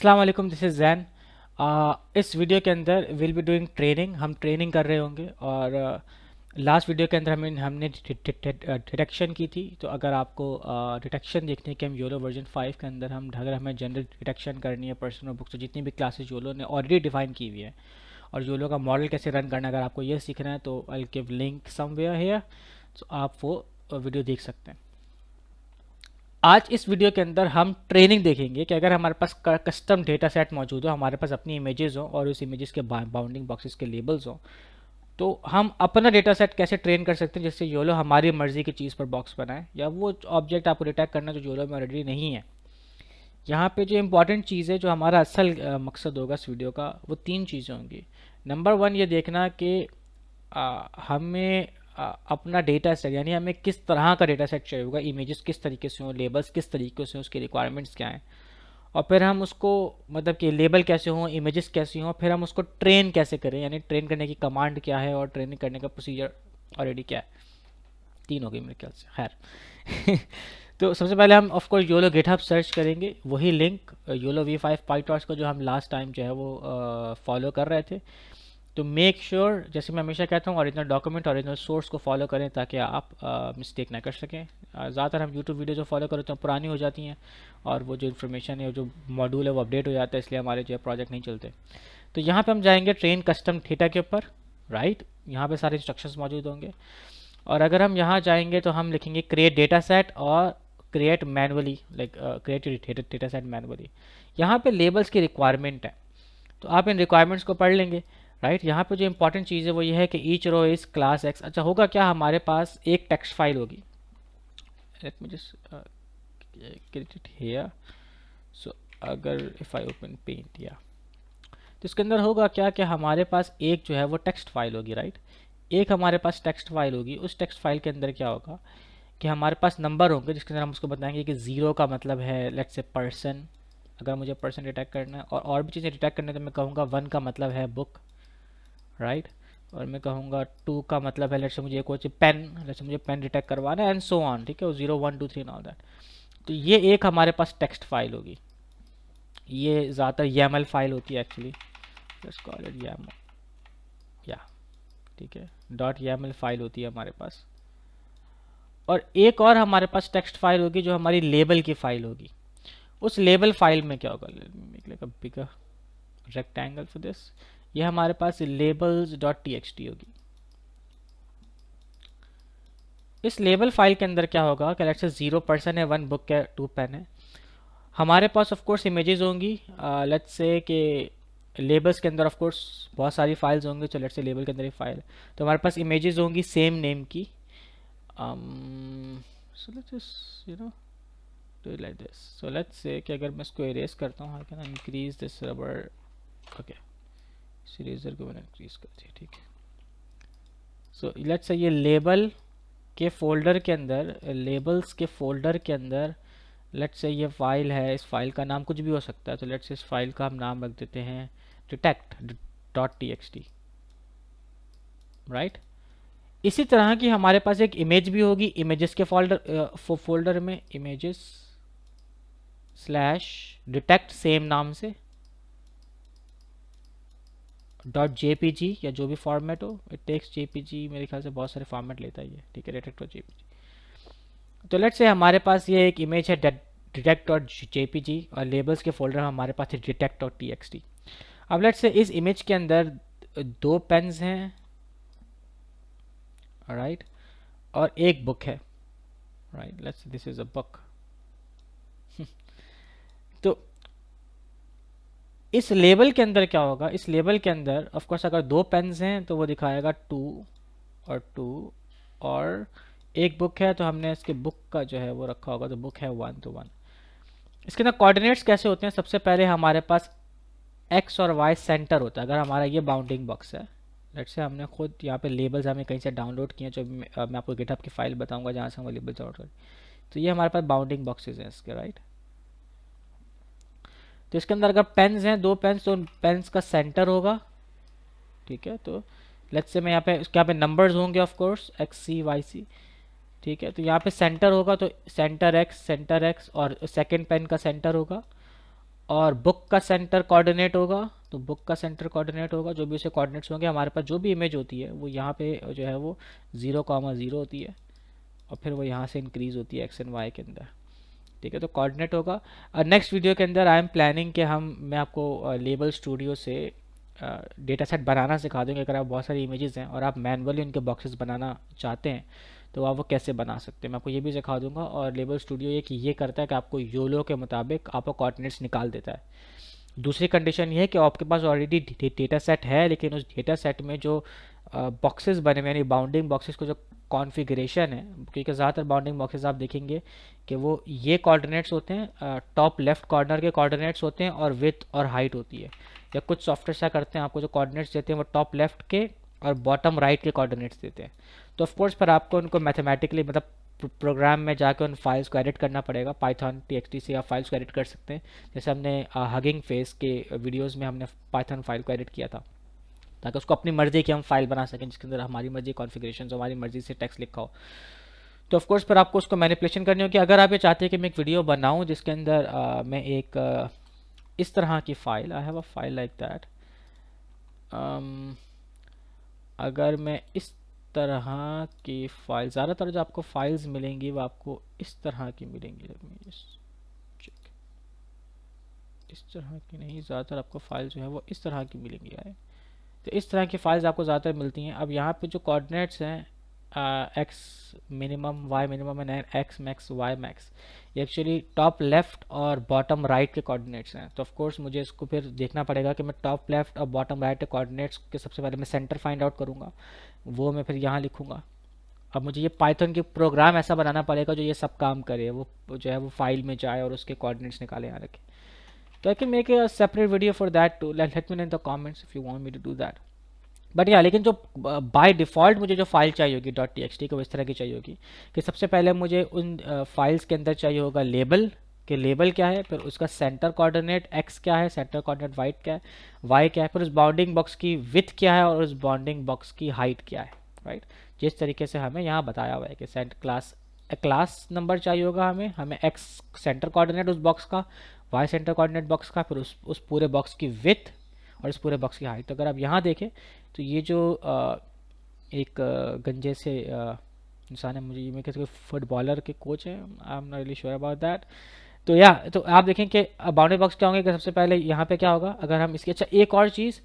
अस्सलाम वालेकुम, this is Jain. इस वीडियो के अंदर विल बी डूइंग ट्रेनिंग। हम ट्रेनिंग कर रहे होंगे और लास्ट वीडियो के अंदर हमने डिटेक्शन की थी। तो अगर आपको डिटेक्शन देखने की हम योलो वर्जन 5 के अंदर अगर हमें जनरल डिटेक्शन करनी है पर्सन और बुक्स, तो जितनी भी क्लासेस योलो ने ऑलरेडी डिफाइन की हुई है और योलो का मॉडल कैसे रन करना है, अगर आपको ये सीखना है तो I give link somewhere here, तो आप वो वीडियो देख सकते हैं। आज इस वीडियो के अंदर हम ट्रेनिंग देखेंगे कि अगर हमारे पास कस्टम डेटा सेट मौजूद हो, हमारे पास अपनी इमेजेस हो और उस इमेजेस के बाउंडिंग बॉक्सेस के लेबल्स हो, तो हम अपना डेटा सेट कैसे ट्रेन कर सकते हैं जिससे योलो हमारी मर्जी की चीज़ पर बॉक्स बनाए, या वो ऑब्जेक्ट आपको डिटेक्ट करना जो योलो में ऑलरेडी नहीं है। यहाँ पे जो इंपॉर्टेंट चीज़ है, जो हमारा असल मकसद होगा इस वीडियो का, वो तीन चीज़ें होंगी। नंबर वन, ये देखना कि हमें अपना डेटा सेट, यानी हमें किस तरह का डेटा सेट चाहिए होगा, इमेजेस किस तरीके से हों, लेबल्स किस तरीके से हों, उसके रिक्वायरमेंट्स क्या हैं, और फिर हम उसको, मतलब कि लेबल कैसे हों, इमेजेस कैसी हों, फिर हम उसको ट्रेन कैसे करें, यानी ट्रेन करने की कमांड क्या है और ट्रेनिंग करने का प्रोसीजर ऑलरेडी क्या है। तीन हो गई मेरे ख्याल से, खैर। तो सबसे पहले हम of course YOLO GitHub search करेंगे, वही लिंक योलो V5 पाइटॉर्च को जो हम लास्ट टाइम जो है वो फॉलो कर रहे थे। तो मेक श्योर जैसे मैं हमेशा कहता हूँ, ओरिजिनल डॉक्यूमेंट ओरिजिनल सोर्स को फॉलो करें ताकि आप मिस्टेक ना कर सकें। ज़्यादातर हम यूट्यूब वीडियो जो फॉलो करते हैं पुरानी हो जाती हैं और वो जो इन्फॉर्मेशन है, जो मॉड्यूल है, वो अपडेट हो जाता है, इसलिए हमारे जो है प्रोजेक्ट नहीं चलते। तो यहाँ पे हम जाएंगे ट्रेन कस्टम थीटा के ऊपर, राइट। यहाँ पे सारे इंस्ट्रक्शंस मौजूद होंगे और अगर हम यहाँ जाएंगे तो हम लिखेंगे क्रिएट डेटा सेट और create manually, like create data set manually. यहाँ पे लेबल्स की रिक्वायरमेंट है, तो आप इन रिक्वायरमेंट्स को पढ़ लेंगे, राइट। यहाँ पे जो इंपॉर्टेंट चीज़ है वो ये है कि each row is class X. अच्छा, होगा क्या, हमारे पास एक टेक्स्ट फाइल होगी। Let me just create it here. So अगर इफ़ आई ओपन पेंट, या तो इसके अंदर होगा क्या कि हमारे पास एक जो है वो टेक्स्ट फाइल होगी, राइट। एक हमारे पास टेक्स्ट फाइल होगी। उस टेक्स्ट फाइल के अंदर क्या होगा कि हमारे पास नंबर होंगे जिसके अंदर हम उसको बताएंगे कि ज़ीरो का मतलब है लेट्स से पर्सन, अगर मुझे पर्सन डिटेक्ट करना है, और भी चीज़ें डिटेक्ट करना है तो मैं कहूँगा वन का मतलब है बुक, राइट। और मैं कहूँगा टू का मतलब है लेट्स से मुझे एक और चीज़ पेन, लेट्स से मुझे पेन डिटेक्ट करवाना है, एंड सो ऑन, ठीक है, वो 0 1 2 3 ऑल दैट। तो ये एक हमारे पास टेक्स्ट फाइल होगी। ये ज़्यादातर YAML फाइल होती है actually, let's call it YAML, या ठीक है, .YAML फाइल होती है हमारे पास। और एक और हमारे पास टेक्स्ट फाइल होगी जो हमारी लेबल की फाइल होगी। उस लेबल फाइल में क्या होगा, make like a bigger rectangle for this, ये हमारे पास labels.txt होगी। इस लेबल फाइल के अंदर क्या होगा कि लेट्स से 0 पर्सन है, 1 बुक है, 2 पेन है। हमारे पास ऑफ कोर्स इमेजेस होंगी, लेट्स से कि लेबल्स के अंदर ऑफ कोर्स बहुत सारी फाइल्स होंगी, तो लेट्स से लेबल के अंदर एक फाइल, तो हमारे पास इमेजेस होंगी सेम नेम की। So let's just do it like this. So let's say कि अगर मैं इसको erase करता हूँ, I can increase this rubber, okay, इस eraser को मैंने increase कर दिया, ठीक है। So let's say ये label के फोल्डर के अंदर, labels के फोल्डर के अंदर let's say ये फाइल है, इस फाइल का नाम कुछ भी हो सकता है, तो let's say इस फाइल का हम नाम रख देते हैं detect.txt, राइट। इसी तरह की हमारे पास एक इमेज भी होगी, इमेजेस के फोल्डर में इमेजेस स्लैश डिटेक्ट सेम नाम से .jpg या जो भी फॉर्मेट हो, इट टेक्स JPG, मेरे ख्याल से बहुत सारे फॉर्मेट लेता है ये, ठीक है, detect.jpg। तो लेट्स से हमारे पास ये एक इमेज है detect.jpg और लेबल्स के फोल्डर में हमारे पास है detect.txt। अब लेट्स से इस इमेज के अंदर 2 पेन्स हैं, राइट, और एक बुक है, right, let's this is a book. तो इस लेबल के अंदर क्या होगा, इस लेबल के अंदर ऑफ कोर्स अगर 2 पेन्स हैं तो वो दिखाएगा 2 और 2, और एक बुक है तो हमने इसके बुक का जो है वो रखा होगा, तो बुक है 1 to 1। इसके अंदर कोऑर्डिनेट्स कैसे होते हैं, सबसे पहले हमारे पास x और y सेंटर होता है। अगर हमारा ये बाउंडिंग बॉक्स है, लेट्स से हमने खुद यहाँ पे लेबल्स हमें कहीं से डाउनलोड किए, जो मैं आपको गिटहब की फाइल बताऊंगा जहाँ से हम लेबल्स डाउनलोड करें। तो ये हमारे पास बाउंडिंग बॉक्सेस हैं इसके, राइट। तो इसके अंदर अगर पेन्स हैं 2 पेन्स, तो पेन्स का सेंटर होगा, ठीक है। तो लेट्स से मैं यहाँ पे नंबर्स होंगे ऑफ कोर्स XC YC, ठीक है। तो यहाँ पे सेंटर होगा, तो सेंटर X और सेकंड पेन का सेंटर होगा, और बुक का सेंटर कोऑर्डिनेट होगा, तो बुक का सेंटर कोऑर्डिनेट होगा, जो भी उसे कोऑर्डिनेट्स होंगे हमारे पास, जो भी इमेज होती है वो यहाँ पे जो है वो 0,0 होती है और फिर वो यहाँ से इंक्रीज़ होती है एक्स एंड वाई के अंदर, ठीक है। तो कोऑर्डिनेट होगा। नेक्स्ट वीडियो के अंदर आई एम प्लानिंग कि मैं आपको लेबल स्टूडियो से डेटा सेट बनाना सिखा दूँगी। अगर आप बहुत सारी इमेजेस हैं और आप मैनुअली उनके बॉक्सेस बनाना चाहते हैं तो आप वो कैसे बना सकते हैं, मैं आपको ये भी सिखा दूंगा। और लेबल स्टूडियो ये करता है कि आपको योलो के मुताबिक आपको कोऑर्डिनेट्स निकाल देता है। दूसरी कंडीशन ये है कि आपके पास ऑलरेडी डेटा सेट है, लेकिन उस डेटा सेट में जो बॉक्सेस बने हुए यानी बाउंडिंग बॉक्सेस को जो कॉन्फ़िगरेशन है, क्योंकि ज़्यादातर बाउंडिंग बॉक्सेस आप देखेंगे कि वो ये कोऑर्डिनेट्स होते हैं, टॉप लेफ्ट कॉर्नर के कोऑर्डिनेट्स होते हैं और विड्थ और हाइट होती है। या कुछ सॉफ्टवेयर क्या करते हैं, आपको जो कोऑर्डिनेट्स देते हैं वो टॉप लेफ्ट के और बॉटम राइट के कोऑर्डिनेट्स देते हैं। तो ऑफ कोर्स पर आपको उनको मैथमेटिकली मतलब प्रोग्राम में जाकर उन फाइल्स को एडिट करना पड़ेगा। पाइथन txt से आप फाइल्स को एडिट कर सकते हैं, जैसे हमने हगिंग फेस के वीडियोस में हमने पाइथन फाइल को एडिट किया था, ताकि उसको अपनी मर्जी की हम फाइल बना सकें जिसके अंदर हमारी मर्जी कॉन्फ़िगरेशन हो, हमारी मर्जी से टेक्स्ट लिखा हो। तो ऑफ कोर्स पर आपको उसको मैनिपुलेशन करनी होगी। अगर आप ये चाहते हैं कि मैं एक वीडियो बनाऊँ जिसके अंदर मैं एक इस तरह की file, I have a file like that, अगर मैं इस तरह की फाइल, ज़्यादातर जो आपको फाइल्स मिलेंगी वो आपको इस तरह की मिलेंगी, चेक, इस तरह की नहीं, ज़्यादातर आपको फाइल जो है वो इस तरह की मिलेंगी आए। तो इस तरह की फाइल्स आपको ज़्यादातर मिलती हैं। अब यहाँ पे जो कोऑर्डिनेट्स हैं X minimum, Y minimum and X max, Y max, ये एक्चुअली टॉप लेफ्ट और बॉटम राइट के कोऑर्डिनेट्स हैं। तो ऑफ कोर्स मुझे इसको फिर देखना पड़ेगा कि मैं टॉप लेफ्ट और बॉटम राइट के कोऑर्डिनेट्स के सबसे पहले मैं सेंटर फाइंड आउट करूँगा, वो मैं फिर यहाँ लिखूँगा। अब मुझे ये पाइथन की प्रोग्राम ऐसा बनाना पड़ेगा जो ये सब काम करे, वो जो है वो फाइल में जाए और उसके कोऑर्डिनेट्स निकाले यहाँ रखे। तो I can make a separate video for that too, let me know in the comments if you want me to do that. But या लेकिन जो बाय डिफ़ॉल्ट मुझे जो फाइल चाहिए होगी .txt को इस तरह की चाहिए होगी कि सबसे पहले मुझे उन फाइल्स के अंदर चाहिए होगा लेबल, कि लेबल क्या है, फिर उसका सेंटर कोऑर्डिनेट x क्या है, सेंटर कोऑर्डिनेट वाइट क्या है, y क्या है, फिर उस बाउंडिंग बॉक्स की विड्थ क्या है और उस बाउंडिंग बॉक्स की हाइट क्या है, राइट। जिस तरीके से हमें यहाँ बताया हुआ है कि क्लास नंबर चाहिए होगा हमें x सेंटर कोऑर्डिनेट उस बॉक्स का, y सेंटर कोऑर्डिनेट बॉक्स का, फिर उस पूरे बॉक्स की विड्थ और इस पूरे बॉक्स की हाइट। तो अगर आप यहाँ देखें तो ये जो एक गंजे से इंसान है, मुझे मैं किसी फुटबॉलर के कोच हैं, I am not really sure about that. तो आप देखें कि बाउंड्री बॉक्स क्या होंगे कि सबसे पहले यहाँ पे क्या होगा, अगर हम इसकी, अच्छा एक और चीज़,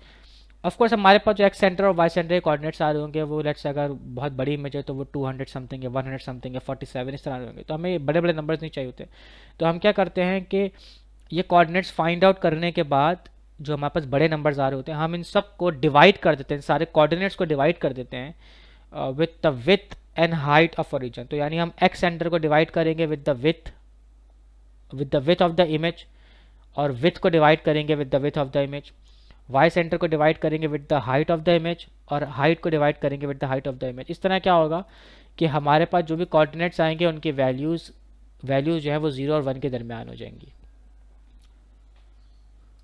ऑफ कोर्स हमारे पास जो एक्स सेंटर और वाई सेंटर के कोऑर्डिनेट्स आ रहे होंगे वो लेट्स से अगर बहुत बड़ी इमेज है तो वो 200 समथिंग है, 100 समथिंग है, 47 इस तरह होंगे। तो हमें बड़े बड़े नंबर्स नहीं चाहिए होते। तो हम क्या करते हैं कि ये कोऑर्डिनेट्स फाइंड आउट करने के बाद जो हमारे पास बड़े नंबर्स आ रहे होते हैं, हम इन सब को डिवाइड कर देते हैं, सारे कोऑर्डिनेट्स को डिवाइड कर देते हैं with the width and height of a region. तो यानी हम एक्स सेंटर को डिवाइड करेंगे with the width of the image, और विड्थ को डिवाइड करेंगे with the width of the image, Y center को डिवाइड करेंगे with the height of the image, और हाइट को डिवाइड करेंगे with the height of the image. इस तरह क्या होगा कि हमारे पास जो भी कोऑर्डिनेट्स आएंगे उनकी वैल्यूज़ जो है वो 0 और 1 के दरमियान हो जाएंगी।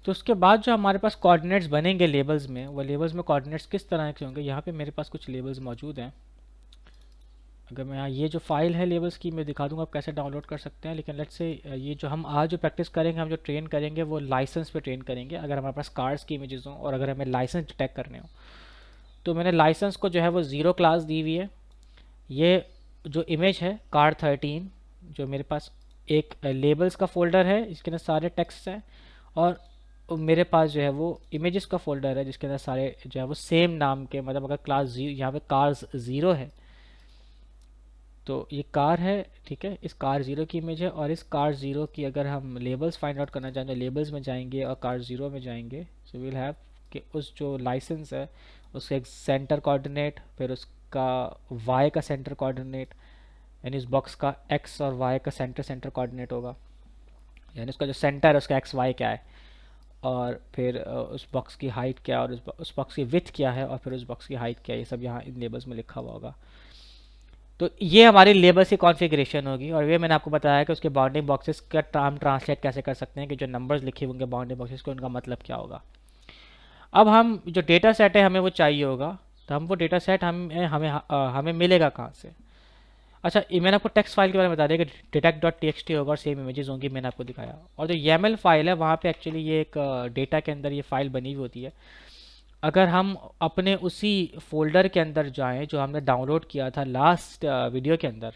तो उसके बाद जो हमारे पास कोऑर्डिनेट्स बनेंगे लेबल्स में, वो लेबल्स में कोऑर्डिनेट्स किस तरह के होंगे, यहाँ पे मेरे पास कुछ लेबल्स मौजूद हैं। अगर मैं यहाँ ये जो फाइल है लेबल्स की मैं दिखा दूंगा आप कैसे डाउनलोड कर सकते हैं। लेकिन लेट्स से ये जो हम आज जो प्रैक्टिस करेंगे, हम जो ट्रेन करेंगे वो लाइसेंस पे ट्रेन करेंगे। अगर हमारे पास कार्ड्स की इमेजेस हों और अगर हमें लाइसेंस डिटेक्ट करने हो, तो मैंने लाइसेंस को जो है वो 0 क्लास दी हुई है। ये जो इमेज है कार्ड 13, जो मेरे पास एक लेबल्स का फोल्डर है, इसके अंदर सारे टेक्स्ट हैं, और मेरे पास जो है वो इमेजेस का फोल्डर है जिसके अंदर सारे जो है वो सेम नाम के, मतलब अगर क्लास 0 यहाँ पे कार्स 0 है तो ये कार है, ठीक है, इस कार 0 की इमेज है। और इस कार 0 की अगर हम लेबल्स फाइंड आउट करना चाहें तो लेबल्स में जाएंगे और कार 0 में जाएंगे। सो विल हैव कि उस जो लाइसेंस है उसका एक सेंटर कोऑर्डिनेट, फिर उसका वाई का सेंटर कोऑर्डिनेट, यानी इस बॉक्स का एक्स और वाई का सेंटर कोऑर्डिनेट होगा, यानी उसका जो सेंटर है उसका एक्स वाई क्या है, और फिर उस बॉक्स की हाइट क्या है, और उस बॉक्स की विड्थ क्या है, और फिर उस बॉक्स की हाइट क्या है, ये सब यहाँ इन लेबल्स में लिखा हुआ होगा। तो ये हमारी लेबल्स की कॉन्फ़िगरेशन होगी। और ये मैंने आपको बताया कि उसके बाउंडिंग बॉक्सेस का हम ट्रांसलेट कैसे कर सकते हैं कि जो नंबर्स लिखे होंगे बाउंडिंग बॉक्सेस को उनका मतलब क्या होगा। अब हम जो डेटा सेट है हमें वो चाहिए होगा, तो हम वो डेटा सेट हमें मिलेगा कहाँ से। अच्छा, ये मैंने आपको टेक्स्ट फाइल के बारे में बता दिया कि detect.txt होगा और सेम इमेजेस होंगी, मैंने आपको दिखाया। और जो YAML फाइल है वहाँ पे एक्चुअली ये एक डेटा के अंदर ये फाइल बनी हुई होती है। अगर हम अपने उसी फोल्डर के अंदर जाएं जो हमने डाउनलोड किया था लास्ट वीडियो के अंदर,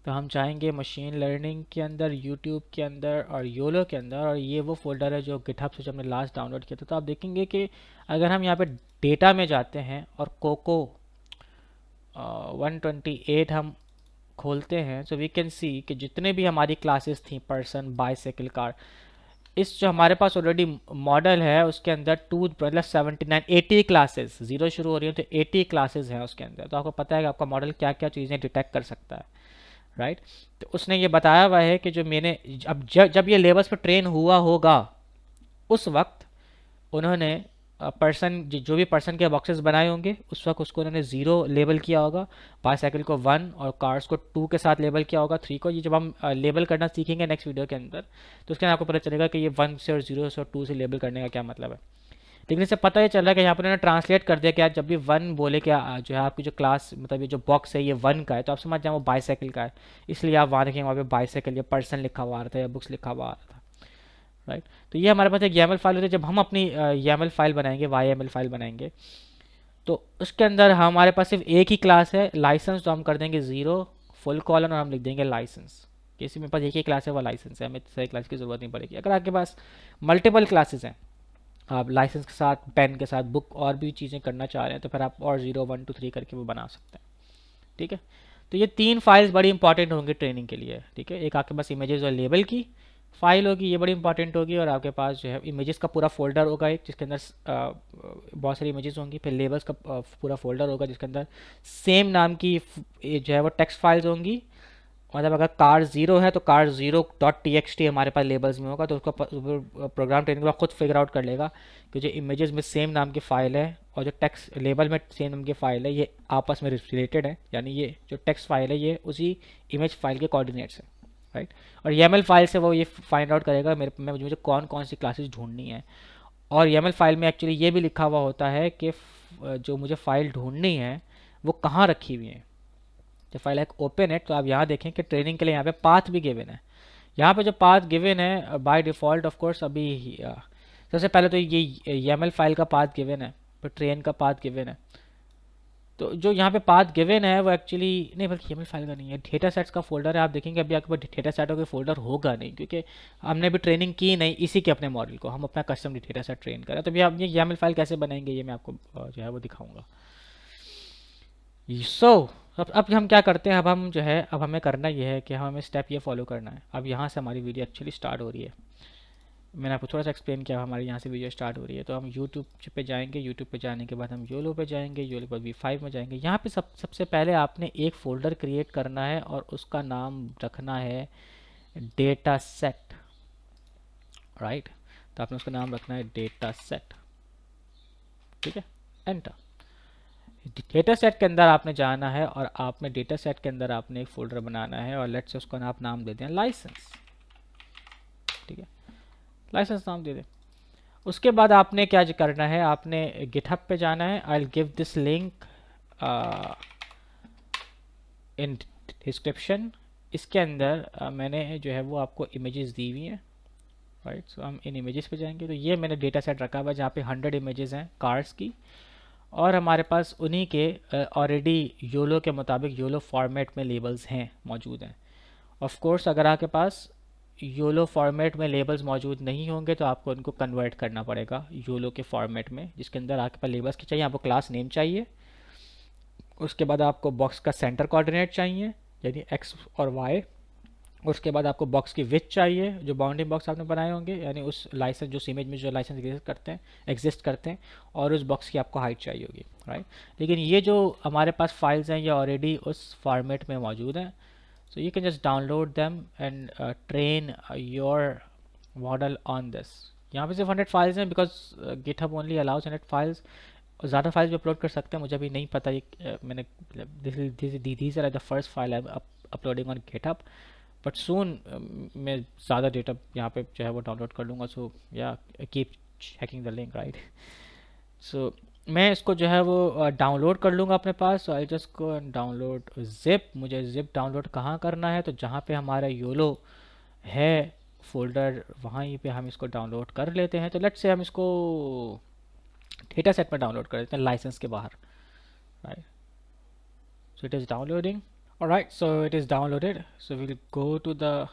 तो हम जाएंगे मशीन लर्निंग के अंदर, यूट्यूब के अंदर और योलो के अंदर, और ये वो फोल्डर है जो गिटहब से जो हमने लास्ट डाउनलोड किया था। तो आप देखेंगे कि अगर हम यहाँ पे डेटा में जाते हैं और कोको 128 हम खोलते हैं, सो वी कैन सी कि जितने भी हमारी क्लासेस थी, पर्सन, बाईसाइकिल, कार, इस जो हमारे पास ऑलरेडी मॉडल है उसके अंदर टू मतलब 79 80 क्लासेस, जीरो शुरू हो रही है तो 80 क्लासेस हैं उसके अंदर। तो आपको पता है कि आपका मॉडल क्या क्या चीज़ें डिटेक्ट कर सकता है, राइट। तो उसने ये बताया हुआ है कि जो मैंने अब जब ये लेबल्स पे ट्रेन हुआ होगा उस वक्त उन्होंने पर्सन जो भी पर्सन के बॉक्सेस बनाए होंगे उस वक्त उसको उन्होंने ज़ीरो लेबल किया होगा, बाईसाइकिल को 1 और कार्स को 2 के साथ लेबल किया होगा, 3 को। ये जब हम लेबल करना सीखेंगे नेक्स्ट वीडियो के अंदर तो उसके अंदर आपको पता चलेगा कि ये 1 से और 0 से और 2 से लेबल करने का क्या मतलब है। लेकिन इससे पता ये चल रहा है कि यहाँ पर उन्होंने ट्रांसलेट कर दिया कि आज जब भी 1 बोले कि जो है आपकी जो क्लास मतलब ये जो बॉक्स है ये 1 का है, तो आप समझ जाए वो बाईसाइकिल का है, इसलिए आप वहाँ देखेंगे वहाँ पे बाईसाइकिल या पर्सन लिखा हुआ आ रहा था या बुक्स लिखा हुआ आ रहा था, राइट। तो ये हमारे पास एक YAML फाइल होती है। जब हम अपनी YAML फाइल बनाएंगे, YAML फाइल बनाएंगे, तो उसके अंदर हमारे पास सिर्फ एक ही क्लास है लाइसेंस, तो हम कर देंगे 0 फुल कॉलन और हम लिख देंगे लाइसेंस। किसी में पास एक ही क्लास है वो लाइसेंस है, हमें सही क्लास की ज़रूरत नहीं पड़ेगी। अगर आपके पास मल्टीपल क्लासेस हैं, आप लाइसेंस के साथ, पेन के साथ, बुक और भी चीज़ें करना चाह रहे हैं, तो फिर आप और 0 1 2 3 करके वो बना सकते हैं, ठीक है। तो ये 3 फाइल्स बड़ी इंपॉर्टेंट होंगी ट्रेनिंग के लिए, ठीक है। एक आपके पास इमेजेस और लेबल की फाइल होगी, ये बड़ी इंपॉर्टेंट होगी, और आपके पास जो है इमेजेस का पूरा फोल्डर होगा एक जिसके अंदर बहुत सारी इमेजेस होंगी, फिर लेबल्स का पूरा फोल्डर होगा जिसके अंदर सेम नाम की जो है वो टेक्स्ट फाइल्स होंगी। मतलब अगर कार 0 है तो कार 0.txt हमारे पास लेबल्स में होगा, तो उसका प्रोग्राम ट्रेनिंग के बाद खुद फिगर आउट कर लेगा कि जो इमेजेस में सेम नाम की फ़ाइल है और जो टेक्स्ट लेबल में सेम नाम की फ़ाइल है ये आपस में रिलेटेड है, यानी ये जो टेक्स्ट फाइल है ये उसी इमेज फाइल के कोऑर्डिनेट्स हैं, राइट। और YAML फाइल से वो ये फाइंड आउट करेगा मुझे कौन कौन सी क्लासेस ढूंढनी है। और YAML फाइल में एक्चुअली ये भी लिखा हुआ होता है कि जो मुझे फ़ाइल ढूंढनी है वो कहाँ रखी हुई है। जब फाइल एक ओपन है तो आप यहाँ देखें कि ट्रेनिंग के लिए यहाँ पे पाथ भी गिवन है। यहाँ पे जो पाथ गिवन है बाय डिफ़ॉल्ट ऑफ कोर्स अभी सबसे पहले तो ये YAML फाइल का पाथ गिवन है, फिर ट्रेन का पाथ गिवन है। तो जो यहाँ पे पाथ गिवन है वो एक्चुअली नहीं, बल्कि YAML फाइल का नहीं है, डेटा सेट्स का फोल्डर है। आप देखेंगे अभी आपके पास डेटा सेटों के फोल्डर होगा नहीं, क्योंकि हमने भी ट्रेनिंग की नहीं इसी के अपने मॉडल को, हम अपना कस्टम डेटा सेट ट्रेन करें। तो अभी आप ये YAML फाइल कैसे बनाएंगे ये मैं आपको जो है वो दिखाऊंगा। सो अब हम क्या करते हैं, अब हम जो है अब हमें करना ये है कि हमें स्टेप ये फॉलो करना है। अब यहाँ से हमारी वीडियो एक्चुअली स्टार्ट हो रही है, मैंने आपको थोड़ा सा एक्सप्लेन किया, हमारे यहाँ से वीडियो स्टार्ट हो रही है। तो हम यूट्यूब पे जाएंगे, यूट्यूब पे जाने के बाद हम योलो पे जाएंगे, योलो के बाद V5 में जाएंगे। यहाँ पे सबसे पहले आपने एक फ़ोल्डर क्रिएट करना है और उसका नाम रखना है डेटा सेट, राइट। तो आपने उसका नाम रखना है डेटा सेट, ठीक है, एंटर। डेटा सेट के अंदर आपने जाना है और आपने डेटा सेट के अंदर आपने एक फ़ोल्डर बनाना है और लेट्स से उसका आप नाम दे दें लाइसेंस, ठीक है, लाइसेंस नाम दे दें। उसके बाद आपने क्या करना है, आपने गिटहब पे जाना है। I will give this link in description. इसके अंदर मैंने जो है वो आपको इमेजेस दी हुई हैं, राइट। सो हम इन इमेजेस पे जाएंगे, तो ये मैंने डेटा सेट रखा हुआ है जहाँ पे 100 इमेजेस हैं कार्स की, और हमारे पास उन्हीं के ऑलरेडी योलो के मुताबिक योलो फॉर्मेट में लेबल्स हैं, मौजूद हैं। ऑफ कोर्स अगर आपके पास योलो फॉर्मेट में लेबल्स मौजूद नहीं होंगे तो आपको उनको कन्वर्ट करना पड़ेगा योलो के फॉर्मेट में, जिसके अंदर आपके पास लेबल्स की चाहिए, आपको क्लास नेम चाहिए, उसके बाद आपको बॉक्स का सेंटर कोऑर्डिनेट चाहिए यानी एक्स और वाई, उसके बाद आपको बॉक्स की विड्थ चाहिए जो बाउंडिंग बॉक्स आपने बनाए होंगे, यानी उस लाइसेंस जो इमेज में जो लाइसेंस एग्जिस्ट करते हैं, और उस बॉक्स की आपको हाइट चाहिए होगी, राइट। लेकिन ये जो हमारे पास फाइल्स हैं ये ऑलरेडी उस फॉर्मेट में मौजूद हैं, so you can just download them and train your model on this। यहाँ पे सिर्फ 100 फाइल्स हैं because GitHub only allows 100 files. ज़्यादा फाइल्स भी अपलोड कर सकते हैं, मुझे अभी नहीं पता ये मैंने these are the first file I'm uploading on GitHub, but soon मैं ज़्यादा डेटा यहाँ पे जो है वो डाउनलोड कर लूँगा। सो या keep checking the link, right. So मैं इसको जो है वो डाउनलोड कर लूँगा अपने पास। आई जस्ट को डाउनलोड जिप। मुझे जिप डाउनलोड कहाँ करना है, तो जहाँ पे हमारा योलो है फोल्डर, वहीं पे हम इसको डाउनलोड कर लेते हैं। तो लेट्स से हम इसको डेटा सेट में डाउनलोड कर लेते हैं लाइसेंस के बाहर, right. So it is downloading. Alright, so it is downloaded. So we'll go to the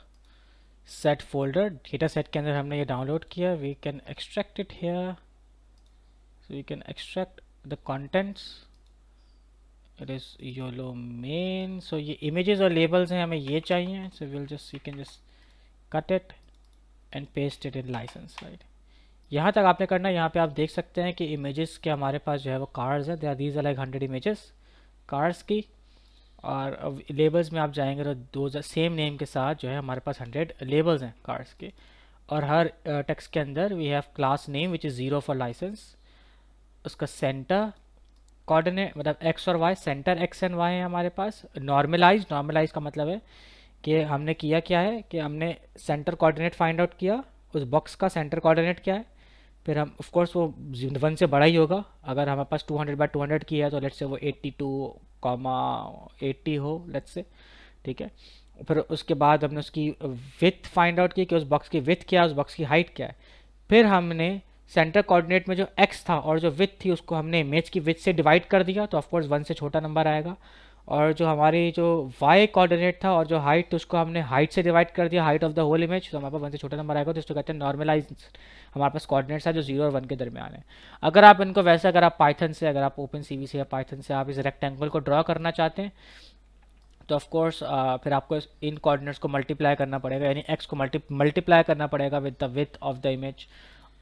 set folder. Data set के अंदर हमने ये डाउनलोड किया. We can extract it here. So we can extract the contents. It is YOLO main. So ये images और labels हैं, हमें ये चाहिए. So we'll just, you can just cut it and paste it in license, right. यहाँ तक आपने करना है। यहाँ पे आप देख सकते हैं कि images के हमारे पास जो है वो cars है। These are like 100 images cars की। और अब लेबल्स में आप जाएंगे तो दो सेम नेम के साथ जो है हमारे पास 100 लेबल्स हैं कार्स के। और हर टेक्स्ट के अंदर we have class name which is 0 for license. उसका सेंटर कोऑर्डिनेट मतलब एक्स और Y, center X and Y है हमारे पास। नॉर्मलाइज का मतलब है कि हमने किया क्या है कि हमने सेंटर कोऑर्डिनेट फाइंड आउट किया, उस बॉक्स का सेंटर कोऑर्डिनेट क्या है। फिर हम ऑफ कोर्स वो 1 से बड़ा ही होगा। अगर हमारे पास 200/200 की है तो लेट्स से वो 82,80 हो लेट्स से, ठीक है। फिर उसके बाद हमने उसकी विथ फाइंड आउट की कि उस बॉक्स की विथ क्या है, उस बॉक्स की हाइट क्या है। फिर हमने सेंटर कोऑर्डिनेट में जो एक्स था और जो विथ थी उसको हमने इमेज की विथ से डिवाइड कर दिया, तो ऑफकोर्स 1 से छोटा नंबर आएगा। और जो हमारी जो वाई कोऑर्डिनेट था और जो हाइट थी उसको हमने हाइट से डिवाइड कर दिया, height of the whole image, तो हमारे पास 1 से छोटा नंबर आएगा। तो इसको कहते हैं नॉर्मलाइज। हमारे पास कोऑर्डिनेट्स है जो 0 और 1 के दरमियान है। अगर आप इनको वैसे, अगर आप पाइथन से, अगर आप ओपन सीवी से या पाइथन से आप इस रेक्टेंगल को ड्रॉ करना चाहते हैं तो ऑफ कोर्स फिर आपको इन कोऑर्डिनेट्स को मल्टीप्लाई करना पड़ेगा, यानी एक्स को मल्टीप्लाई करना पड़ेगा with the width of the image,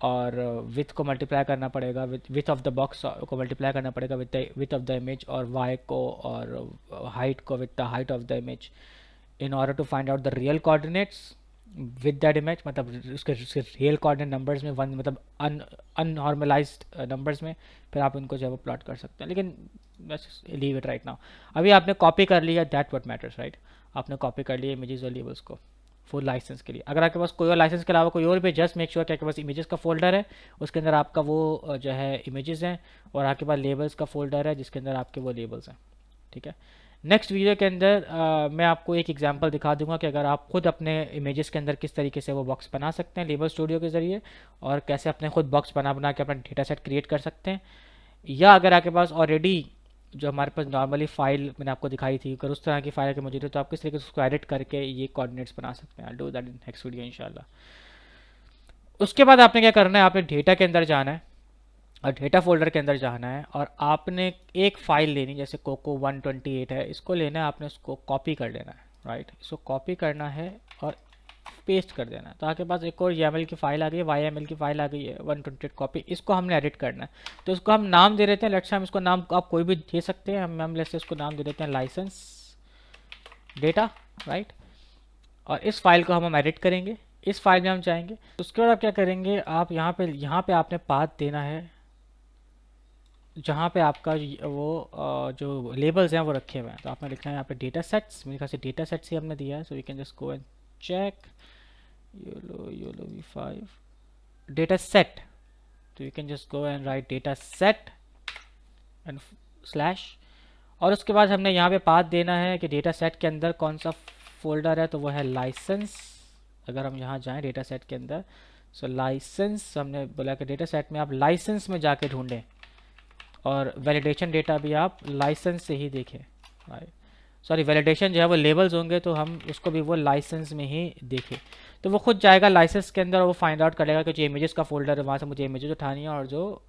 और विथ को मल्टीप्लाई करना पड़ेगा विथ ऑफ द बॉक्स को मल्टीप्लाई करना पड़ेगा with the width of the image, और वाई को और हाइट को with the height of the image, in order to find out the real coordinates with that image. मतलब उसके रियल कोऑर्डिनेट नंबर्स में, वन मतलब अननॉर्मलाइज्ड नंबर्स में, फिर आप उनको जो है वो प्लॉट कर सकते हैं। लेकिन बस लीव इट राइट नाउ। अभी आपने कॉपी कर लिया, दैट व्हाट मैटर्स, राइट। आपने कॉपी कर लिया इमेजेस और लेबल्स को फुल लाइसेंस के लिए। अगर आपके पास कोई और लाइसेंस के अलावा कोई और भी, जस्ट मेक श्योर कि आपके पास इमेजेस का फोल्डर है, उसके अंदर आपका वो जो है इमेजेस हैं, और आपके पास लेबल्स का फोल्डर है जिसके अंदर आपके वो लेबल्स हैं, ठीक है। नेक्स्ट वीडियो के अंदर मैं आपको एक एग्जांपल दिखा दूंगा कि अगर आप खुद अपने इमेजेस के अंदर किस तरीके से वो बॉक्स बना सकते हैं लेबल स्टूडियो के ज़रिए, और कैसे अपने खुद बॉक्स बना के अपना डेटा सेट क्रिएट कर सकते हैं। या अगर आपके पास ऑलरेडी जो हमारे पास नॉर्मली फाइल मैंने आपको दिखाई थी, अगर उस तरह की फाइल के मौजूद है तो आप किस तरीके से उसको एडिट करके ये कोऑर्डिनेट्स बना सकते हैं। I do that in next video इंशाल्लाह। उसके बाद आपने क्या करना है, आपने डेटा के अंदर जाना है और डेटा फोल्डर के अंदर जाना है, और आपने एक फ़ाइल लेनी, जैसे कोको 128 है, इसको लेना है, आपने उसको कॉपी कर लेना है, राइट। इसको कॉपी करना है और पेस्ट कर देना है। तो आपके पास एक और YAML की फ़ाइल आ गई है, YAML की फ़ाइल आ गई है 128 कॉपी। इसको हमने एडिट करना है, तो इसको हम नाम दे देते हैं। लेट्स हम इसको नाम आप कोई भी दे सकते हैं। हम लेट्स से इसको नाम दे देते हैं लाइसेंस डेटा, राइट। और इस फाइल को हम एडिट करेंगे, इस फाइल में हम जाएंगे। उसके बाद आप क्या करेंगे, आप यहाँ पे आपने पाथ देना है जहाँ पे आपका वो जो लेबल्स हैं वो रखे हुए हैं। तो आपने लिखना है यहाँ पे डेटा सेट्स, मेरे ख्याल से डेटा सेट्स ही हमने दिया है। So you can just go and check YOLO v5 data set. तो you can just go and write data set and slash, और उसके बाद हमने यहाँ पे पाथ देना है कि डेटा सेट के अंदर कौन सा फोल्डर है, तो वो है लाइसेंस। अगर हम यहाँ जाएं डेटा सेट के अंदर, सो लाइसेंस हमने बोला कि डेटा सेट में आप लाइसेंस में जाके ढूंढें, और वैलिडेशन डेटा भी आप लाइसेंस से ही देखें, राइट। सॉरी, वैलिडेशन जो है वो लेबल्स होंगे तो हम उसको भी वो लाइसेंस में ही देखें। तो वो खुद जाएगा लाइसेंस के अंदर और वो फाइंड आउट करेगा कि जो इमेजेस का फोल्डर है वहाँ से मुझे इमेजेस उठानी है और जो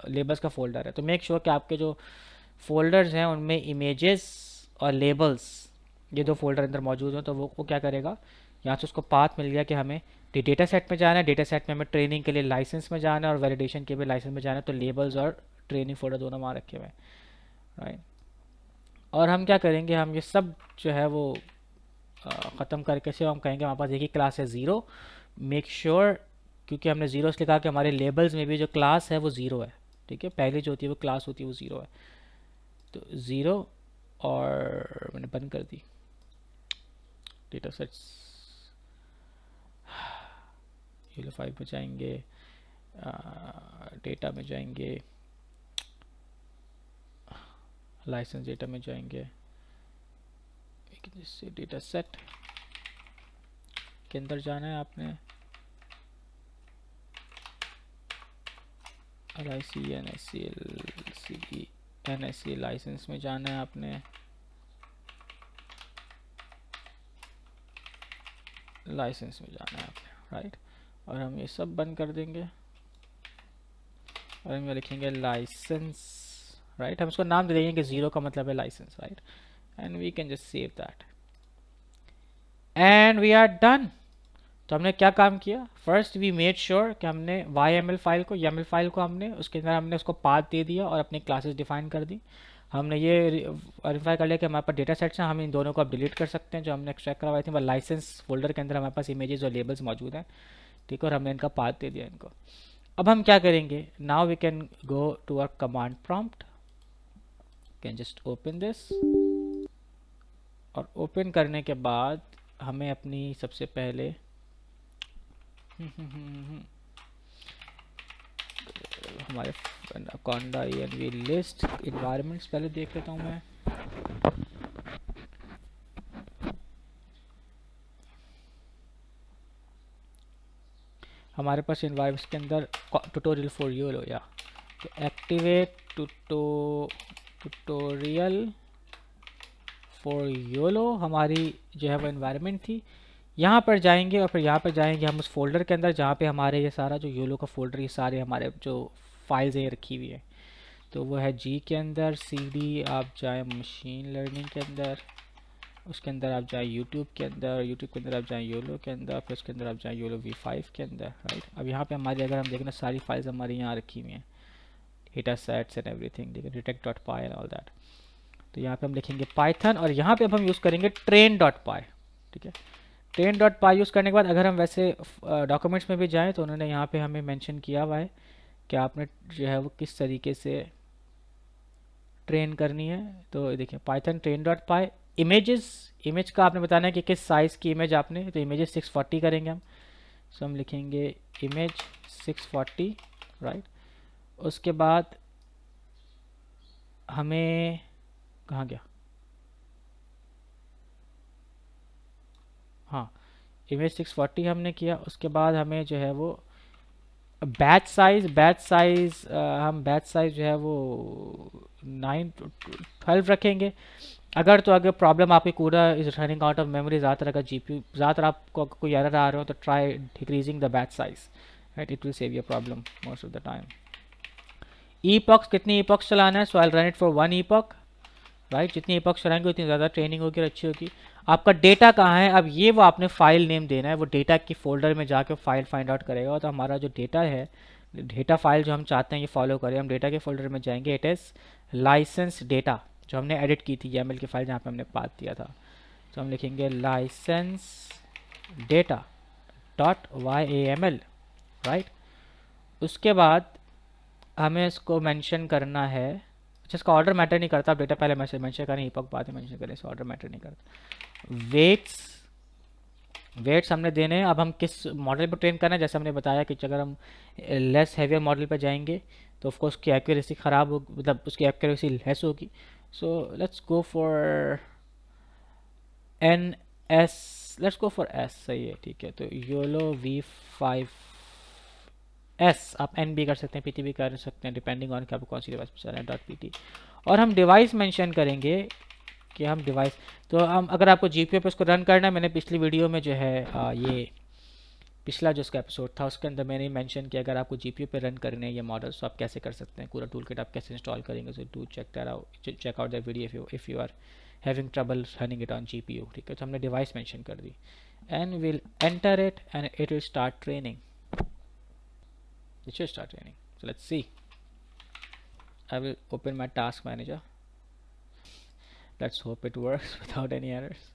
लेबल्स का फोल्डर है। तो मेक श्योर कि आपके जो फोल्डर्स हैं उनमें इमेजेस और लेबल्स, ये दो फोल्डर अंदर मौजूद हो। तो वो क्या करेगा, यहाँ से उसको पाथ मिल गया कि हमें डेटा सेट में जाना है, डेटा सेट में हमें ट्रेनिंग के लिए लाइसेंस में जाना है और वैलिडेशन के भी लाइसेंस में जाना है। तो लेबल्स और ट्रेनिंग फोल्डर दोनों वहाँ रखे हुए हैं, राइट। और हम क्या करेंगे, हम ये सब जो है वो ख़त्म करके से हम कहेंगे हमारे पास एक ही क्लास है 0। मेक श्योर क्योंकि हमने 0 लिखा कि हमारे लेबल्स में भी जो क्लास है वो 0 है, ठीक है। पहले जो होती है वो क्लास होती है वो 0 है, तो 0। और मैंने बंद कर दी डेटा सेट्स। YOLO 5 में जाएंगे, डेटा में जाएंगे, लाइसेंस डेटा में जाएंगे, डेटा सेट के अंदर जाना है आपने, LIC लाइसेंस में जाना है आपने, लाइसेंस में जाना है आपने, राइट। और हम ये सब बंद कर देंगे और हम ये लिखेंगे लाइसेंस, राइट। हम इसको नाम दे देंगे कि 0 का मतलब है license, right. And we can just save that and we are done. तो हमने क्या काम किया, फर्स्ट वी मेड श्योर कि हमने YML फाइल को, YAML फाइल को हमने उसके अंदर हमने उसको पाथ दे दिया और अपनी क्लासेस डिफाइन कर दी। हमने ये वेरीफाई कर लिया कि हमारे पास डेटा सेट्स हैं, हम इन दोनों को अब डिलीट कर सकते हैं जो हमने एक्सट्रैक्ट करवाई थी। लाइसेंस फोल्डर के अंदर हमारे पास इमेजेस और लेबल्स मौजूद हैं, ठीक है, और हमने इनका पाथ दे दिया इनको। अब हम क्या करेंगे, now we can go to our command prompt, can just open this, और ओपन करने के बाद हमें अपनी सबसे पहले हमारे conda env लिस्ट इन्वायरमेंट्स पहले देख लेता हूँ मैं। हमारे पास इन्वायरमेंट्स के अंदर ट्यूटोरियल फॉर योलो, या तो एक्टिवेट ट्यूटोरियल फॉर योलो हमारी जो है वो इन्वायरमेंट थी। यहाँ पर जाएंगे और फिर यहाँ पर जाएंगे हम उस फोल्डर के अंदर जहाँ पे हमारे ये सारा जो योलो का फोल्डर, ये सारे हमारे जो फाइल्स है रखी हुई है, तो वो है जी के अंदर। CD आप जाए मशीन लर्निंग के अंदर, उसके अंदर आप जाए यूट्यूब के अंदर, यूट्यूब के अंदर आप जाए योलो के अंदर, फिर उसके अंदर आप जाए योलो V5 के अंदर, राइट। अब यहाँ पे हमारी अगर हम देखें ना सारी फाइल्स हमारी यहाँ रखी हुई हैं, डेटा सेट्स एंड एवरीथिंग, ठीक है, detect.py एंड ऑल दैट। तो यहाँ पे हम लिखेंगे पाइथन और यहाँ पे अब हम यूज़ करेंगे train.py, ठीक है। train.py यूज़ करने के बाद अगर हम वैसे डॉक्यूमेंट्स में भी जाएँ तो उन्होंने यहाँ पे हमें मेंशन किया हुआ है कि आपने जो है वो किस तरीके से ट्रेन करनी है। तो देखिए पाइथन train.py, इमेज का आपने बताना है कि किस साइज़ की इमेज आपने, तो इमेजेस 640 करेंगे हम। सो हम लिखेंगे इमेज 640, राइट। उसके बाद हमें कहाँ गया, हाँ, इमेज 640 हमने किया। उसके बाद हमें जो है वो बैच साइज हम बैच साइज जो है वो 9 to 12 रखेंगे। अगर प्रॉब्लम आपकी कूड़ा is running out of memory, ज़्यादातर अगर GPU ज़्यादातर आपको कोई एरर आ रहा हो तो try decreasing the batch size, right, it will save your problem most of the time. Epochs, कितनी ईपॉक्स चलाना है, so I will run it for 1 epoch, right. जितनी ईपॉक्स चलाएंगे उतनी ज़्यादा ट्रेनिंग होगी और अच्छी होगी। आपका डेटा कहाँ है, अब ये वो आपने फाइल नेम देना है, वो डेटा की फोल्डर में जाके फाइल फाइंड आउट करेगा। तो हमारा जो डेटा है, डेटा फाइल जो हम चाहते हैं ये फॉलो करें, हम डेटा के फोल्डर में जाएंगे, इट इज़ लाइसेंस डेटा जो हमने एडिट की थी YAML की फाइल जहाँ पे हमने पाथ दिया था। तो हम लिखेंगे license data dot YAML, right. उसके बाद हमें इसको मेंशन करना है, अच्छा इसका ऑर्डर मैटर नहीं करता, आप डेटा पहले मेंशन करें, ईपॉक बाद में मेंशन करें, इसका ऑर्डर मैटर नहीं करता। वेट्स हमने देने हैं। अब हम किस मॉडल पर ट्रेन करना है, जैसे हमने बताया कि अगर हम लेस हैवियर मॉडल पर जाएंगे तो ऑफकोर्स उसकी एक्यूरेसी ख़राब होगी, मतलब उसकी एक्यूरेसी लेस होगी। So let's go for let's go for S, सही है, ठीक है। तो योलो V5S, आप N भी कर सकते हैं, PT भी कर सकते हैं, डिपेंडिंग ऑन कि आपको कौन सी डिवाइस पर चल रहा है .pt। और हम डिवाइस मेंशन करेंगे कि हम डिवाइस, तो हम अगर आपको GPU पे उसको रन करना है, मैंने पिछली वीडियो में जो है ये पिछला जो उसका एपिसोड था उसके अंदर मैंने मेंशन किया अगर आपको GPU पे रन करने हैं ये मॉडल्स तो आप कैसे कर सकते हैं, पूरा टूल किट आप कैसे इंस्टॉल करेंगे। So do check out that video if you are having trouble running it on GPU, ठीक है। तो हमने डिवाइस मेंशन कर दी and will enter it and it will start training, it should start training. So let's see. I will open my task manager. Let's hope it works without any errors.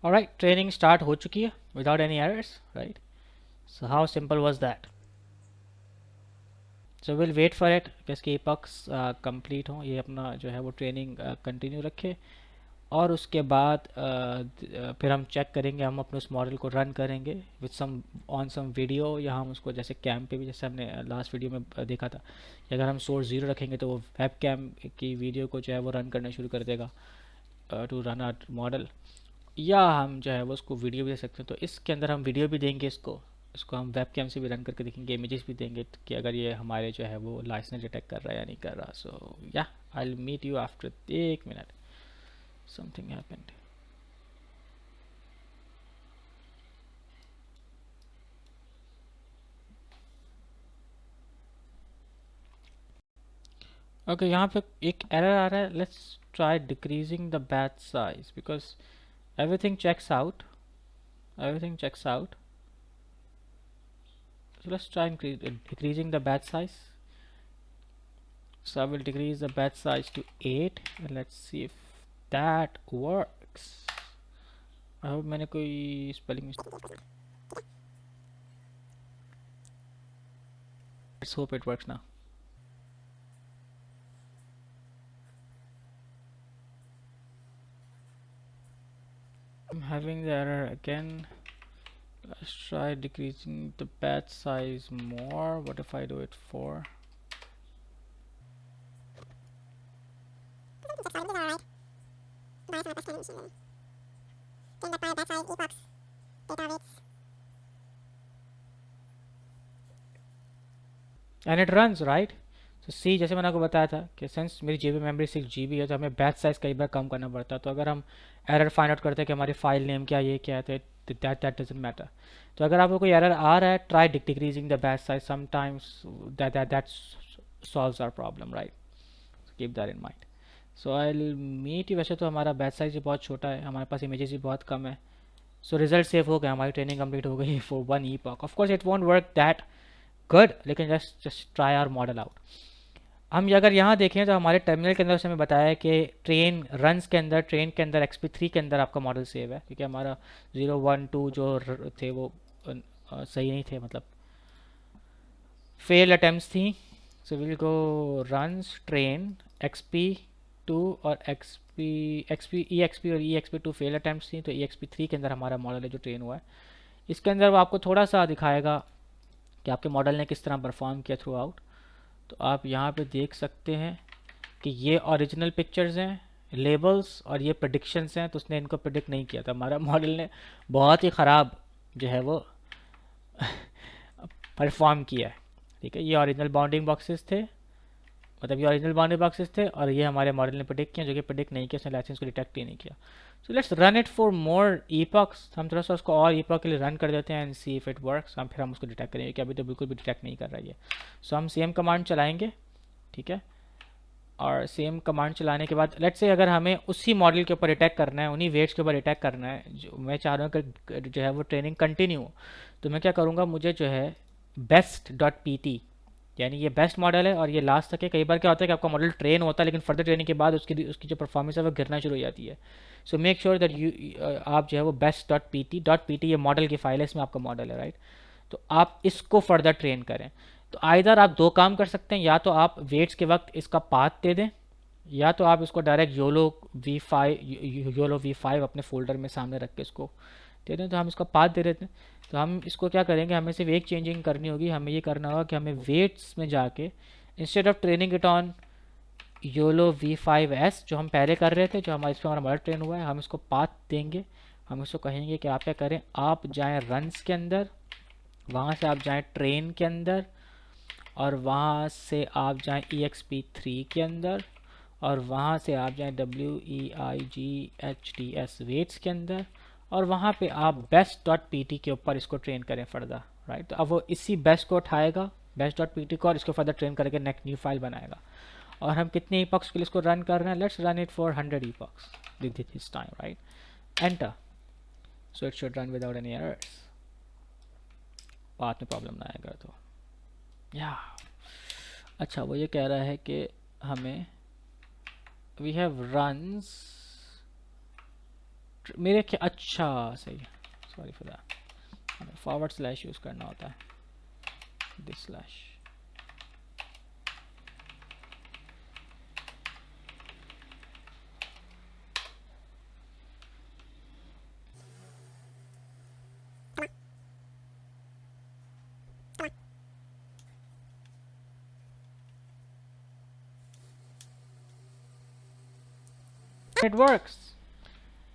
Alright, training start हो चुकी है without any errors, right? So how simple was that? So we'll wait for it कि इसकी epochs complete हो, ये अपना जो है वो ट्रेनिंग कंटिन्यू रखे और उसके बाद फिर हम चेक करेंगे, हम अपने उस मॉडल को रन करेंगे with some on some video, या हम उसको जैसे कैम पे भी जैसे हमने लास्ट वीडियो में देखा था कि अगर हम सोर्स ज़ीरो रखेंगे तो वो वेब कैम की वीडियो को जो है वो रन करना शुरू कर देगा टू रन आर मॉडल। या हम जो है वो उसको वीडियो भी दे सकते हैं, तो इसके अंदर हम वीडियो भी देंगे, इसको इसको हम वेब कैम से भी रन करके देखेंगे, इमेजेस भी देंगे कि अगर ये हमारे जो है वो लाइसेंस डिटेक्ट कर रहा है या नहीं कर रहा। सो या I will meet you after 1 minute, something happened. Okay, यहाँ पे एक एरर आ रहा है, let's try decreasing the batch size because everything checks out, everything checks out. So let's try decreasing the batch size. So I will decrease the batch size to 8 and let's see if that works. I hope मैंने कोई spelling mistake. Let's hope it works now. I'm having the error again. Let's try decreasing the batch size more. What if I do it 4? And it runs, right? तो सी जैसे मैंने आपको बताया था कि since मेरी जी बी मेमोरी 6 GB है तो हमें बैच साइज़ कई बार कम करना पड़ता है। तो अगर हम एरर फाइंड आउट करते हैं कि हमारी फाइल नेम क्या, ये क्या है, तो दैट डजंट मैटर। तो अगर आपको कोई एरर आ रहा है, try decreasing the batch size, sometimes that solves our problem, right? Keep that in mind. So I will meet you. वैसे तो हमारा बैच साइज भी बहुत छोटा है, हमारे पास इमेजेस भी बहुत कम है। सो रिजल्ट सेव हो गया, हमारी ट्रेनिंग कंप्लीट हो गई for 1 epoch। Of course it won't work that good, लेकिन just try our model out. हम अगर यहाँ देखें तो हमारे टर्मिनल के अंदर उसने हमें बताया कि ट्रेन रन्स के अंदर, ट्रेन के अंदर XP3 के अंदर आपका मॉडल सेव है, क्योंकि हमारा 0 1 2 जो थे वो सही नहीं थे, मतलब फेल अटेम्प्ट्स थी। So will go runs train XP2 और EXP और EXP2 फेल अटेम्प्ट्स थी, तो EXP3 के अंदर हमारा मॉडल है जो ट्रेन हुआ है। इसके अंदर वो आपको थोड़ा सा दिखाएगा कि आपके मॉडल ने किस तरह परफॉर्म किया थ्रू आउट। तो आप यहाँ पे देख सकते हैं कि ये ओरिजिनल पिक्चर्स हैं, लेबल्स, और ये प्रेडिक्शंस हैं। तो उसने इनको प्रेडिक्ट नहीं किया था, हमारा मॉडल ने बहुत ही ख़राब जो है वो परफॉर्म किया है। ठीक है, ये ओरिजिनल बाउंडिंग बॉक्सेस थे, मतलब ये ओरिजिनल बाउंडिंग बॉक्सेस थे, और ये हमारे मॉडल ने प्रेडिक्ट किया, जो कि प्रेडिक्ट नहीं किया, उसने लाइसेंस को डिटेक्ट ही नहीं किया। So let's run it for more epochs. हम थोड़ा सा उसको और ईपॉक के लिए रन कर देते हैं and see if it works. हम फिर हम उसको डिटेक्ट करेंगे कि अभी तो बिल्कुल भी डिटेक्ट नहीं कर रही है। सो हम सेम कमांड चलाएंगे, ठीक है, और सेम कमांड चलाने के बाद लेट्स से अगर हमें उसी मॉडल के ऊपर अटैक करना है, उन्हीं वेट्स के ऊपर अटैक करना है, जो मैं चाह रहा हूँ कि जो है वो ट्रेनिंग कंटिन्यू हो, तो मैं क्या करूँगा, मुझे जो है best.pt, यानी ये बेस्ट मॉडल है और ये लास्ट तक है। कई बार क्या होता है कि आपका मॉडल ट्रेन होता है लेकिन फर्दर ट्रेनिंग के बाद उसकी जो परफॉर्मेंस है वो गिरना शुरू हो जाती है। So make sure that you आप जो है वो best.pt ये मॉडल की फाइल है, इसमें आपका मॉडल है, राइट? तो आप इसको फर्दर ट्रेन करें। तो आइदर आप दो काम कर सकते हैं, या तो आप वेट्स के वक्त इसका पाथ दे दें, या तो आप इसको डायरेक्ट योलो V5 अपने फोल्डर में सामने रख के इसको दे दें। तो हम इसका पाथ दे देते हैं। तो हम इसको क्या करेंगे, हमें सिर्फ एक चेंजिंग करनी होगी, हमें ये करना होगा कि हमें वेट्स में जाके instead of training it on YOLO V5S जो हम पहले कर रहे थे, जो हमारे इस पर हमारा मॉडल ट्रेन हुआ है, हम इसको पाथ देंगे। हम इसको कहेंगे कि आप क्या करें, आप जाएं रन्स के अंदर, वहाँ से आप जाएं ट्रेन के अंदर, और वहाँ से आप जाएं EXP3 के अंदर, और वहाँ से आप जाएं WEIGHTS वेट्स के अंदर, और वहाँ पे आप best.pt के ऊपर इसको ट्रेन करें फर्दर, राइट? तो अब वो इसी बेस्ट को उठाएगा, best.pt को, और इसको फर्दर ट्रेन करके नेक्स्ट न्यू फाइल बनाएगा। और हम कितने ईपॉक्स के लिए इसको रन कर रहे हैं, let's run it for 100 epochs this time, right? Enter. So it should run without any errors, बाद में प्रॉब्लम ना आएगा। तो या अच्छा, वो ये कह रहा है कि हमें वी हैव रन्स मेरे अच्छा सही, सॉरी फॉर दैट, हमें फॉरवर्ड स्लैश यूज़ करना होता है, this slash. It works.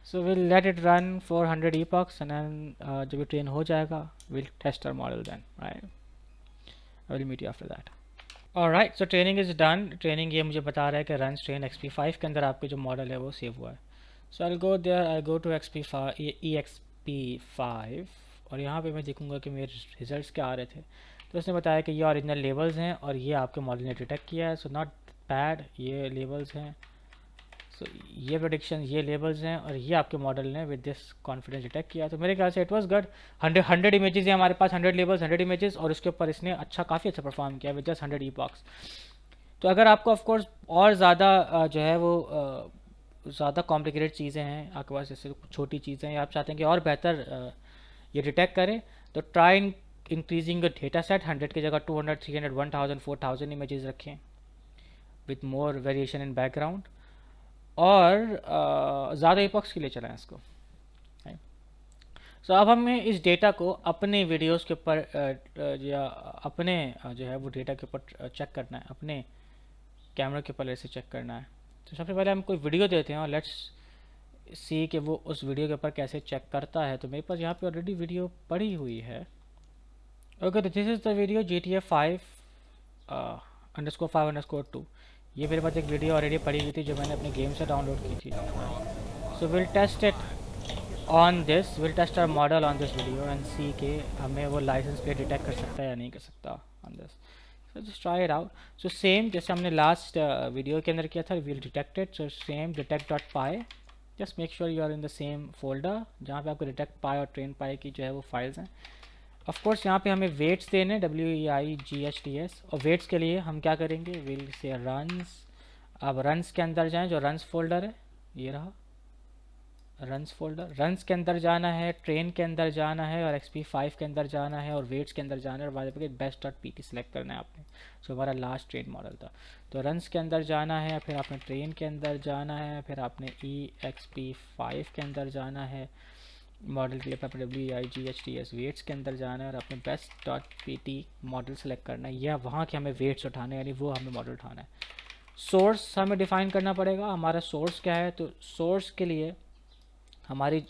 So we'll let it run for 100 epochs and then जब ये train हो जाएगा we'll test our model then, right? I will meet you after that. Alright, so training is done. Training ये मुझे बता रहा है कि runs train XP5 के अंदर आपके जो मॉडल है वो सेव हुआ है. So I'll go there, I'll go to EXP5 और यहाँ पे मैं देखूँगा कि मेरे रिजल्ट्स क्या आ रहे थे. तो उसने बताया कि ये ओरिजिनल लेबल्स हैं और ये आपके मॉडल ने डिटेक्ट किया है. सो नॉट बैड, ये लेबल्स हैं. सो ये प्रोडिक्शन, ये लेबल्स हैं और ये आपके मॉडल ने विद दिस कॉन्फिडेंस डिटेक्ट किया. तो मेरे ख्याल से इट वाज गुड. 100 इमेजेस हैं हमारे पास, 100 लेबल्स, 100 इमेजेस और उसके ऊपर इसने काफ़ी अच्छा परफॉर्म किया विद जस्ट 100 epochs. तो अगर आपको ऑफ कोर्स और ज़्यादा जो है वो ज़्यादा कॉम्प्लिकेटेड चीज़ें हैं आपके पास, जैसे छोटी चीज़ें हैं, आप चाहते हैं कि और बेहतर ये डिटेक्ट करें, तो ट्राई इंक्रीजिंग डेटा सेट. 100 की जगह 200, 300, 1000, 4000 इमेजेस रखें with more variation in background और ज़्यादा epochs के लिए चलाएं इसको. सो अब हमें इस डेटा को अपने वीडियोस के ऊपर या अपने जो है वो डेटा के ऊपर चेक करना है, अपने कैमरा के ऊपर ऐसे चेक करना है. तो सबसे पहले हम कोई वीडियो देते हैं और लेट्स सी कि वो उस वीडियो के ऊपर कैसे चेक करता है. तो मेरे पास यहाँ पे ऑलरेडी वीडियो पड़ी हुई है. ओके, तो this is the video GTA 5_5_2. ये मेरे पास एक वीडियो ऑलरेडी पड़ी हुई थी जो मैंने अपने गेम से डाउनलोड की थी. So will test it on this, will test our model on this video and see के हमें वो लाइसेंस प्लेट डिटेक्ट कर सकता है या नहीं कर सकता on this. So just try it out. So same जैसे हमने लास्ट वीडियो के अंदर किया था, will detect it. So same detect.py, just make sure you are in the same folder जहाँ पे आपको detect.py और train.py की जो है वो फाइल्स हैं. ऑफ कोर्स यहाँ पे हमें वेट्स देने, WEIGHTS, और वेट्स के लिए हम क्या करेंगे, विल से रन्स. अब रन्स के अंदर जाएं, जो रन्स फोल्डर है ये रहा रन्स फोल्डर. रन्स के अंदर जाना है, ट्रेन के अंदर जाना है और XP5 के अंदर जाना है और वेट्स के अंदर जाना है और बाद में best.pt सेलेक्ट करना है आपने. सो हमारा लास्ट ट्रेन मॉडल था. तो रन्स के अंदर जाना है, फिर आपने ट्रेन के अंदर जाना है, फिर आपने EXP5 के अंदर जाना है मॉडल के लिए, फिर WEIGHTS वेट्स के अंदर जाना है और अपने best.pt मॉडल सेलेक्ट करना है. या वहाँ के हमें वेट्स उठाने हैं, यानी वो हमें मॉडल उठाना है. सोर्स हमें डिफ़ाइन करना पड़ेगा. हमारा सोर्स क्या है, तो सोर्स के लिए हमारी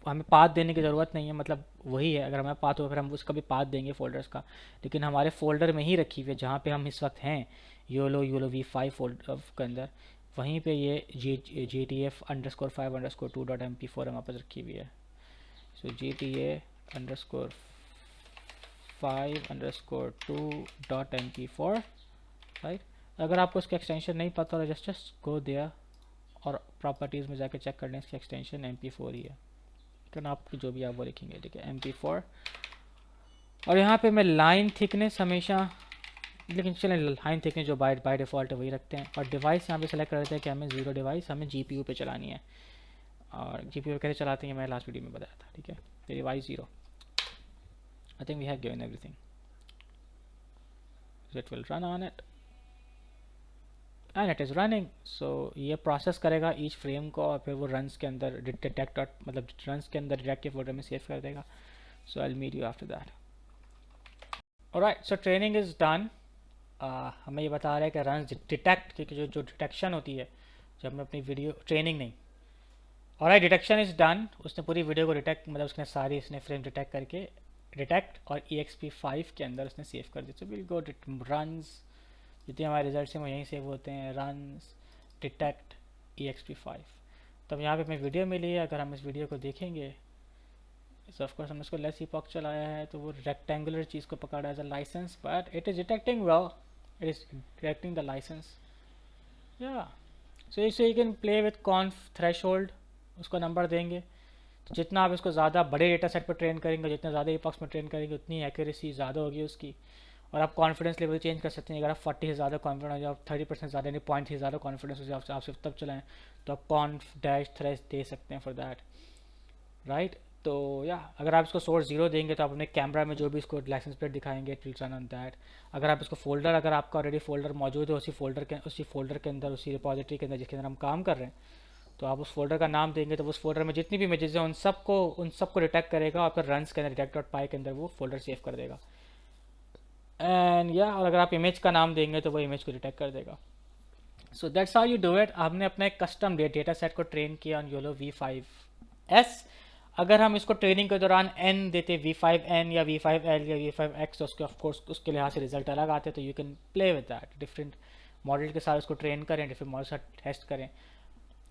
हमें पाथ देने की ज़रूरत नहीं है. मतलब वही है, अगर हमें पाथ हो फिर हम उसका भी पाथ देंगे फोल्डर्स का, लेकिन हमारे फोल्डर में ही रखी हुई है जहाँ पे हम इस वक्त हैं, YOLO V5 फोल्डर के अंदर. वहीं पे ये GTA_5_2.mp4 हमारे पास रखी हुई है. सो GTA_5_2.mp4, राइट. अगर आपको इसका एक्सटेंशन नहीं पता तो जस्ट गो देयर और प्रॉपर्टीज़ में जाके चेक कर लें, इसकी एक्सटेंशन MP4 ही है. तो आप जो भी आप वो लिखेंगे, ठीक है, MP4. और यहाँ पे मैं लाइन थिकनेस हमेशा, लेकिन चलें लाइन थिकनेस जो बाय डिफ़ॉल्ट है वही रखते हैं. और डिवाइस यहाँ पे सेलेक्ट कर देते हैं कि हमें 0 डिवाइस हमें GPU पे चलानी है. और GPU पे कैसे चलाते हैं मैंने लास्ट वीडियो में बताया था, ठीक है. तो device 0, I think we have given everything. It will run on it and it is running. So ये प्रोसेस करेगा ईच फ्रेम को और फिर वो रन्स के अंदर डिटेक्ट, मतलब रन्स के अंदर डिटेक्ट के फोल्डर में सेव कर देगा. So I will meet you after that. Alright, so training is done. हमें ये बता रहा है कि रन्स डिटेक्ट की जो डिटेक्शन होती है जब मैं अपनी वीडियो, ट्रेनिंग नहीं, ऑलराइट, डिटेक्शन इज़ डन. उसने पूरी वीडियो को डिटेक्ट, मतलब उसने सारी इसने फ्रेम डिटेक्ट करके डिटेक्ट और EXP5 के अंदर उसने सेव कर दिया. सो विल गो रन्स, जितने हमारे रिजल्ट्स हैं वो यहीं सेव होते हैं, रन्स डिटेक्ट EXP5. तो अब यहाँ पे हमें वीडियो मिली है. अगर हम इस वीडियो को देखेंगे, सो ऑफ कोर्स हमने इसको लेस epoch चलाया है तो वो रेक्टेंगुलर चीज़ को पकड़ा as a license, but it is detecting well, it is detecting the license. या सो इससे you can play with conf threshold, उसको नंबर देंगे. तो जितना आप इसको ज़्यादा बड़े डेटा सेट पर ट्रेन करेंगे, जितना ज़्यादा epochs में ट्रेन करेंगे, उतनी एक्यूरेसी ज़्यादा होगी उसकी. और आप कॉन्फिडेंस लेवल चेंज कर सकते हैं. अगर आप 40 से ज़्यादा कॉन्फिडेंस हो जाए, 30% ज़्यादा, यानी पॉइंट से ज़्यादा कॉन्फिडेंस हो जाए आप सिर्फ तब चलाएं, तो आप कॉन्फ डैश थ्रेश दे सकते हैं फॉर दैट, राइट. तो या अगर आप इसको सोर्स 0 देंगे तो आप अपने कैमरा में जो भी इसको लाइसेंस प्लेट दिखाएंगे, it will run on that. अगर आप इसको फोल्डर, अगर आपका ऑलरेडी फोल्डर मौजूद है उसी फोल्डर के अंदर, उसी रिपॉजिटरी के अंदर जिसके अंदर हम काम कर रहे हैं, तो आप उस फोल्डर का नाम देंगे तो उस फोल्डर में जितनी भी इमेजेस हैं उन सबको डिटेक्ट करेगा और फिर रन्स के अंदर detect.py के अंदर वो फोल्डर सेव कर देगा. एंड या और अगर आप इमेज का नाम देंगे तो वो इमेज को डिटेक्ट कर देगा. So that's how you do it. हमने अपना एक कस्टम डेटा सेट को ट्रेन किया ऑन योलो V5S। अगर हम इसको ट्रेनिंग के दौरान n देते V5N या V5L या V5X, तो उसके ऑफकोर्स उसके लिहाज से रिजल्ट अलग आते, तो you can play with that. Different model के साथ उसको ट्रेन करें, डिफरेंट मॉडल के साथ टेस्ट करें।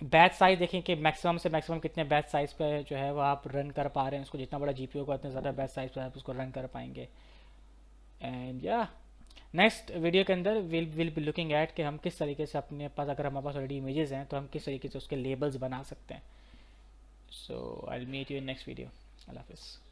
बैच साइज देखें कि मैक्सिमम से मैक्सिमम कितने बैच साइज पे जो है वो आप रन कर पा रहे हैं उसको। जितना बड़ा जीपीयू का उतने ज़्यादा बैच साइज पे आप उसको रन कर पाएंगे। एंड या नेक्स्ट वीडियो के अंदर विल बी लुकिंग एट कि हम किस तरीके से अपने पास, अगर हमारे पास ऑलरेडी इमेजेस हैं, तो हम किस तरीके से उसके लेबल्स बना सकते हैं। So I will meet you in next video. अल्लाह हाफिज़।